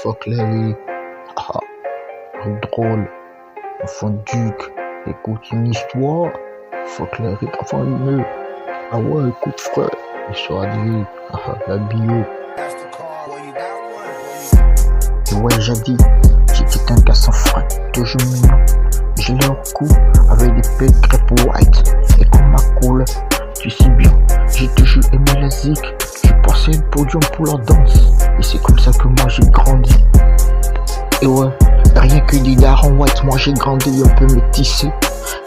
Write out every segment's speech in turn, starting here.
fuck la vie. Ah, drôle. Enfant duc, écoute une histoire. Fuck la vie, enfant une. Ah ouais, écoute frère, l'histoire de vie. Ah, la bio. Et ouais, j'ai dit, j'étais un gars sans frein, toujours mignon. J'ai le cou avec des pets crêpes white. Et comme ma coule, tu sais bien, j'ai toujours aimé la zik. Je passais le podium pour la danse. Et c'est comme ça que moi j'ai grandi. Et ouais, rien que des darons white, moi j'ai grandi un peu métissé.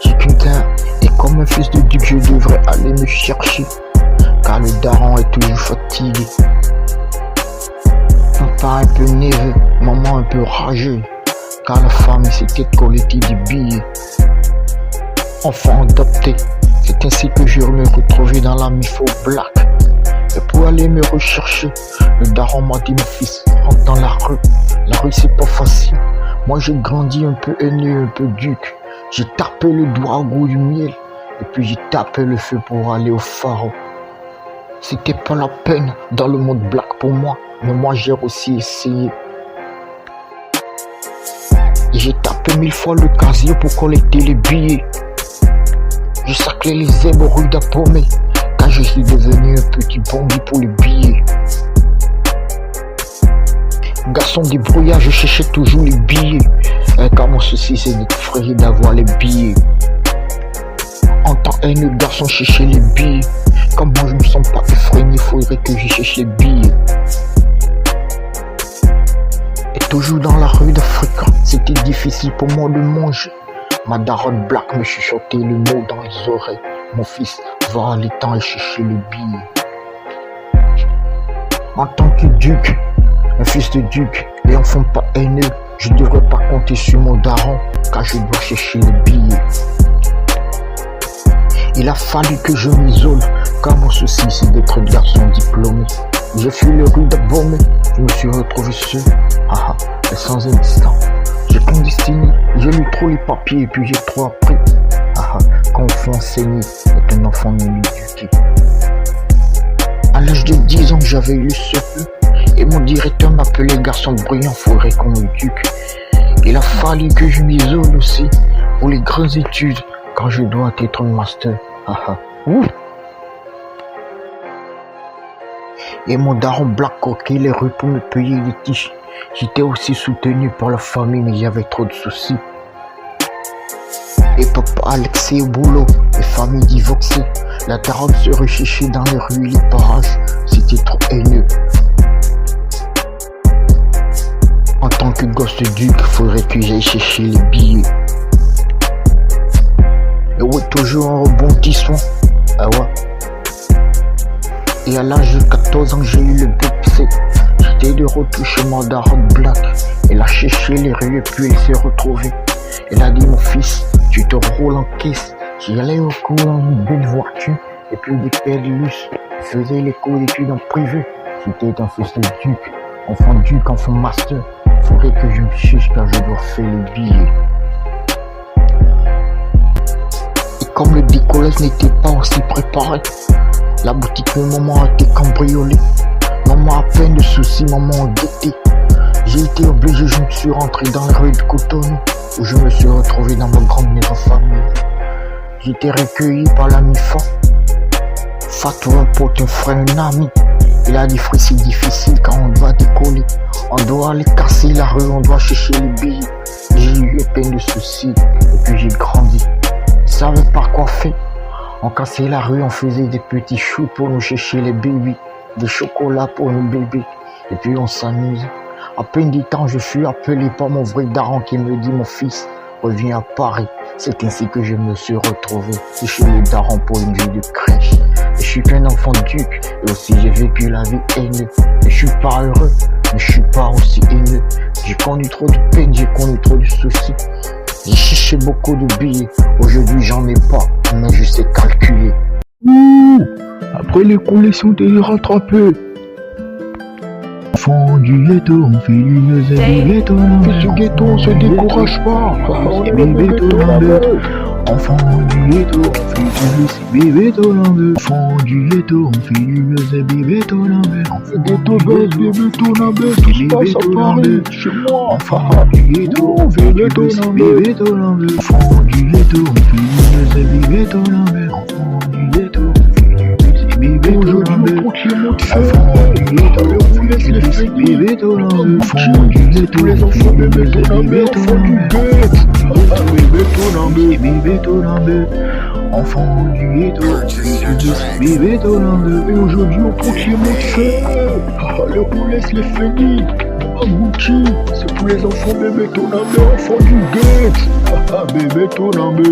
J'ai qu'une teint, et comme un fils de duc, je devrais aller me chercher. Car le daron est toujours fatigué. Papa un peu nerveux, maman un peu rageux. Car la famille s'était collectée des billets. Enfant adopté, c'est ainsi que je me retrouvais dans la MIFO Black. Et pour aller me rechercher, le daron m'a dit: mon fils, rentre dans la rue. La rue c'est pas facile. Moi j'ai grandi un peu haineux, un peu duc. J'ai tapé le doigt au goût du miel. Et puis j'ai tapé le feu pour aller au pharaon. C'était pas la peine dans le monde black pour moi. Mais moi j'ai aussi essayé. Et j'ai tapé 1000 fois le casier pour collecter les billets. J'ai saclé les zèbres rue d'Apomé. Car je suis devenu un petit bandit pour les billets. Garçon débrouillard, je cherchais toujours les billets. Car mon souci c'est d'être frayé d'avoir les billets. En tant qu'un garçon chercher les billets. Comme moi je me sens pas effrayé, il faudrait que je cherche les billets. Et toujours dans la rue d'Afrique, c'était difficile pour moi de manger. Ma daronne black me chuchotait le mot dans les oreilles: mon fils, va aller t'en et chercher les billets. En tant que duc, un fils de duc et enfant pas haineux, je devrais pas compter sur mon daron, car je dois chercher les billets. Il a fallu que je m'isole, car mon souci c'est d'être garçon diplômé. J'ai fui le rue d'Abomey, je me suis retrouvé seul, et sans un instant. J'ai clandestiné, j'ai lu trop les papiers et puis j'ai trop appris. Quand enfant enseigné est un enfant non éduqué. À l'âge de 10 ans, j'avais eu ce peu, et mon directeur m'appelait garçon brillant, faudrait qu'on m'éduque. Il a fallu que je m'isole aussi pour les grandes études, car je dois être un master. Et mon daron black coquait les rues pour me payer les tiges. J'étais aussi soutenu par la famille, mais j'avais trop de soucis. Et papa Alexis au boulot, les familles divorcées. La daronne se recherchait dans les rues et les parages. C'était trop haineux. En tant que gosse de duc, faudrait que j'aille chercher les billets. Et ouais, toujours un rebondissement. Ouais. Et à l'âge de 14 ans, j'ai eu le BPC. J'étais de retour chez ma daronne black. Elle a cherché les rues et puis elle s'est retrouvée. Elle a dit: mon fils, tu te roules en caisse. J'y allais au cours dans une belle voiture et puis des paires de luxe. Je faisais les cours d'études en privé. J'étais un fils de duc, enfant master. Faudrait que je me cherche car je dois faire les billets. Et comme le décollage n'était pas aussi préparé, la boutique de maman a été cambriolée. Maman a peine de soucis, maman a guetté. J'ai été obligé, je me suis rentré dans la rue de Cotonou, où je me suis retrouvé dans ma grande maison famille. J'ai été recueilli par la MIFA. Fatou, un pote, un frère, un ami. Il a dit: frère, c'est difficile quand on doit décoller. On doit aller casser la rue, on doit chercher les billets. J'ai eu peine de soucis, et puis j'ai grandi. Je savais pas quoi faire. On cassait la rue, on faisait des petits choux pour nous chercher les bébés, des chocolats pour nos bébés, et puis on s'amusait. À peine du temps, je fus appelé par mon vrai daron qui me dit: mon fils, reviens à Paris. C'est ainsi que je me suis retrouvé chez le daron pour une vie de crèche. Et je suis qu'un enfant duc, et aussi j'ai vécu la vie haineux. Et je suis pas heureux, mais je suis pas aussi haineux. J'ai connu trop de peine, j'ai connu trop de soucis. J'ai cherché beaucoup de billets, aujourd'hui j'en ai pas, mais je sais calculer. Après les collections t'es rattrapé. Enfant du ghetto, on fait du ghetto. Fils du ghetto, on se décourage pas. On Enfant du ghetto, on fait du buzz, bébé Tonambé. Enfant du ghetto, on fait du buzz, bébé Tonambé. Ghetto buzz, bébé Tonambé, tout se passe à Paris, chez moi. Enfant du ghetto, on fait du buzz, bébé Tonambé. Enfant du ghetto, on fait du buzz, bébé Tonambé. Enfant du ghetto, on fait du buzz, bébé Tonambé. Enfant du ghetto, on fait du buzz, bébé Tonambé. Enfant du ghetto, les enfants bébé Tonambé, enfants du ghetto. Bébé Tonambé, enfant du ghetto, bébé Tonambé. Et aujourd'hui on prend qui est mon fait. Les roulettes, les Fendi, Gucci, c'est pour les enfants bébé Tonambé, enfants du ghetto. Bébé Tonambé.